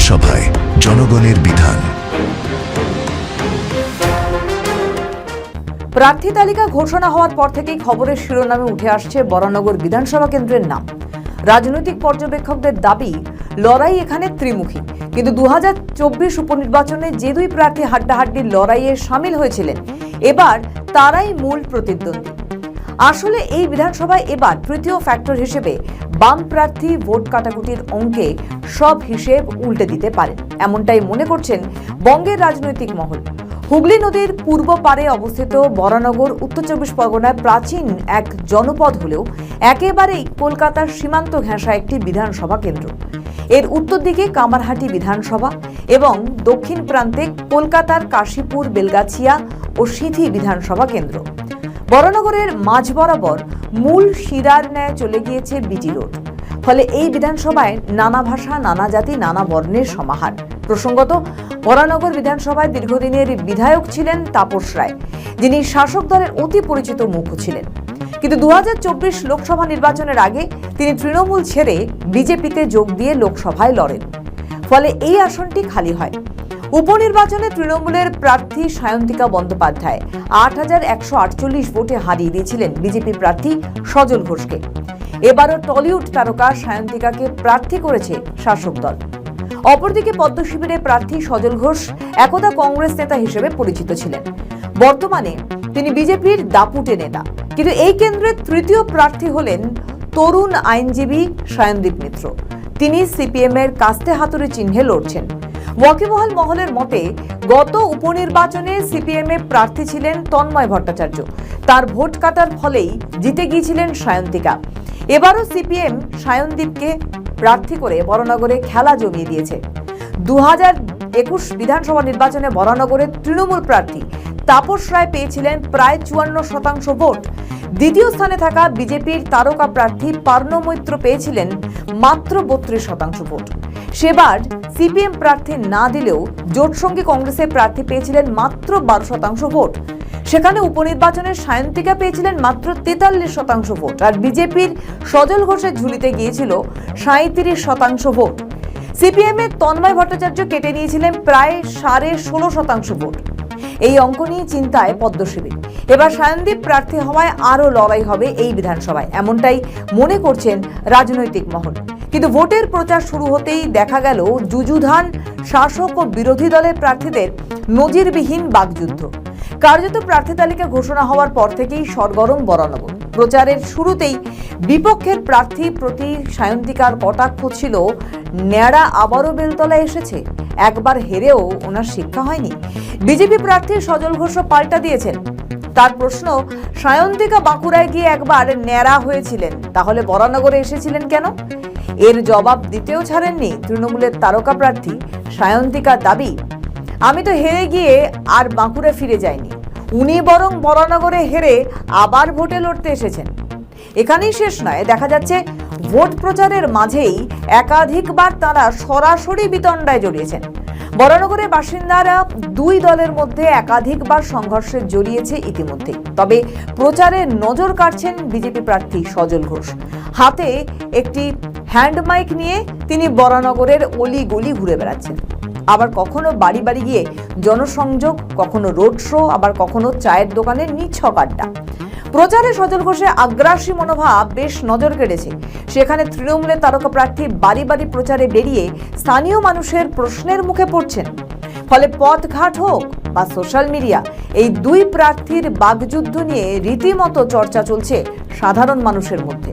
বিধানসভায় জনগণের বিধান। প্রার্থী তালিকা ঘোষণা হওয়ার পর থেকেই খবরের শিরোনামে উঠে আসছে বরানগর বিধানসভা কেন্দ্রের নাম। রাজনৈতিক পর্যবেক্ষকদের দাবি, লড়াই এখানে ত্রিমুখী। কিন্তু 2024 উপনির্বাচনে যে দুই প্রার্থী হাড্ডাহাড্ডির লড়াইয়ে সামিল হয়েছিলেন, এবার তারাই মূল প্রতিদ্বন্দ্বী। আসলে এই বিধানসভায় এবার তৃতীয় ফ্যাক্টর হিসেবে বাম প্রার্থী ভোট কাটাকুটির অঙ্কে সব হিসেব উল্টে দিতে পারেন, এমনটাই মনে করছেন বঙ্গের রাজনৈতিক মহল। হুগলি নদীর পূর্ব পারে অবস্থিত বরানগর উত্তর 24 পরগনার প্রাচীন এক জনপদ হলেও একেবারেই কলকাতার সীমান্ত ঘেঁষা একটি বিধানসভা কেন্দ্র। এর উত্তর দিকে কামারহাটি বিধানসভা এবং দক্ষিণ প্রান্তে কলকাতার কাশীপুর, বেলগাছিয়া ও সিঁথি বিধানসভা কেন্দ্র। বরানগরের মাঝ বরাবর মূল শিরার ন্যায় চলে গিয়েছে বিটি রোড। ফলে এই বিধানসভায় নানা ভাষা, নানা জাতি, নানা বর্ণের সমাহার। প্রসঙ্গত, বরানগর বিধানসভায় দীর্ঘদিনের বিধায়ক ছিলেন তাপস রায়, যিনি শাসক দলের অতি পরিচিত মুখ ছিলেন। কিন্তু 2024 লোকসভা নির্বাচনের আগে তিনি তৃণমূল ছেড়ে বিজেপিতে যোগ দিয়ে লোকসভায় লড়েন। ফলে এই আসনটি খালি হয়। উপনির্বাচনে তৃণমূলের প্রার্থী সায়ন্তিকা বন্দ্যোপাধ্যায় 8148 ভোটে হারিয়ে দিয়েছিলেন বিজেপি প্রার্থী সজল ঘোষকে। এবারও টলিউড তারকা সায়ন্তিকাকে প্রার্থী করেছে শাসক দল। অপরদিকে পদ্ম শিবিরে প্রার্থী সজল ঘোষ একদা কংগ্রেস নেতা হিসেবে পরিচিত ছিলেন। বর্তমানে তিনি বিজেপির দাপুটে নেতা। কিন্তু এই কেন্দ্রের তৃতীয় প্রার্থী হলেন তরুণ আইনজীবী সায়নদীপ মিত্র। তিনি সিপিএম এর কাস্তে হাতুড়ি চিহ্নে লড়ছেন। ওয়াকিবহাল মহলের মতে, গত উপনির্বাচনে সিপিএম এর প্রার্থী ছিলেন তন্ময় ভট্টাচার্য। তার ভোট কাটার ফলেই জিতে গিয়েছিলেন সায়ন্তিকা। এবারও সিপিএম সায়নদীপকে প্রার্থী করে বরানগরে খেলা জমিয়ে দিয়েছে। 2021 বিধানসভা নির্বাচনে বরানগরের তৃণমূল প্রার্থী তাপস রায় পেয়েছিলেন প্রায় 54% ভোট। দ্বিতীয় স্থানে থাকা বিজেপির তারকা প্রার্থী পার্ণ মৈত্র পেয়েছিলেন মাত্র 32% ভোট। সেবার সিপিএম প্রার্থী না দিলেও জোটসঙ্গী কংগ্রেসের প্রার্থী পেয়েছিলেন মাত্র 12% ভোট। সেখানে উপনির্বাচনের সায়ন্তিকা পেয়েছিলেন মাত্র 43% ভোট, আর বিজেপির সজল ঘোষের ঝুলিতে গিয়েছিল 37% ভোট। সিপিএম এর তন্ময় ভট্টাচার্য কেটে নিয়েছিলেন প্রায় 16.5% ভোট। এই অঙ্ক নিয়ে চিন্তায় পদ্ম শিবির। এবার সায়নদীপ প্রার্থী হওয়ায় আরও লড়াই হবে এই বিধানসভায়, এমনটাই মনে করছেন রাজনৈতিক মহল। কিন্তু ভোটের প্রচার শুরু হতেই দেখা গেল যুযুধান শাসক ও বিরোধী দলের প্রার্থীদের নজিরবিহীন বাকযুদ্ধ। কার্যত প্রার্থী তালিকা ঘোষণা হওয়ার পর থেকেই সরগরম বরানগর। প্রচারের শুরুতেই বিপক্ষের প্রার্থী প্রতি সায়ন্তিকার কটাক্ষ ছিল, ন্যাড়া আবারও বেলতলায় এসেছে, একবার হেরেও ওনার শিক্ষা হয়নি। বিজেপি প্রার্থী সজল ঘোষও পাল্টা দিয়েছেন। তার প্রশ্ন, সায়ন্তিকা বাঁকুড়ায় গিয়ে একবার ন্যাড়া হয়েছিলেন, তাহলে বরানগরে এসেছিলেন কেন? এর জবাব দিতেও ছাড়েননি তৃণমূলের তারকা প্রার্থী। সায়ন্তিকার দাবি, আমি তো হেরে গিয়ে আর বাঁকুড়া ফিরে যাইনি, উনি বরং বরানগরে হেরে আবার ভোটে লড়তে এসেছেন। এখানেই শেষ নয়, দেখা যাচ্ছে ভোট প্রচারের মাঝেই একাধিকবার তারা সরাসরি বিতণ্ডায় জড়িয়েছেন। বরানগরের বাসিন্দারা দুই দলের মধ্যে একাধিকবার সংঘর্ষে জড়িয়েছে ইতিমধ্যেই। তবে প্রচারে নজর কাড়ছেন বিজেপি প্রার্থী সজল ঘোষ। হাতে একটি হ্যান্ড মাইক নিয়ে তিনি বরানগরের অলি গলি ঘুরে বেড়াচ্ছেন। আবার কখনো বাড়ি বাড়ি গিয়ে জনসংযোগ, কখনো রোড শো, আবার কখনো চায়ের দোকানের নিছক আড্ডা। প্রচারে সজল ঘোষের আগ্রাসী মনোভাব বেশ নজর কেড়েছে। সেখানে তৃণমূলের তারকা প্রার্থী বাড়ি বাড়ি প্রচারে বেরিয়ে স্থানীয় মানুষের প্রশ্নের মুখে পড়ছেন। ফলে পথঘাট হোক বা সোশ্যাল মিডিয়া, এই দুই প্রার্থীর বাকযুদ্ধ নিয়ে রীতিমতো চর্চা চলছে সাধারণ মানুষের মধ্যে।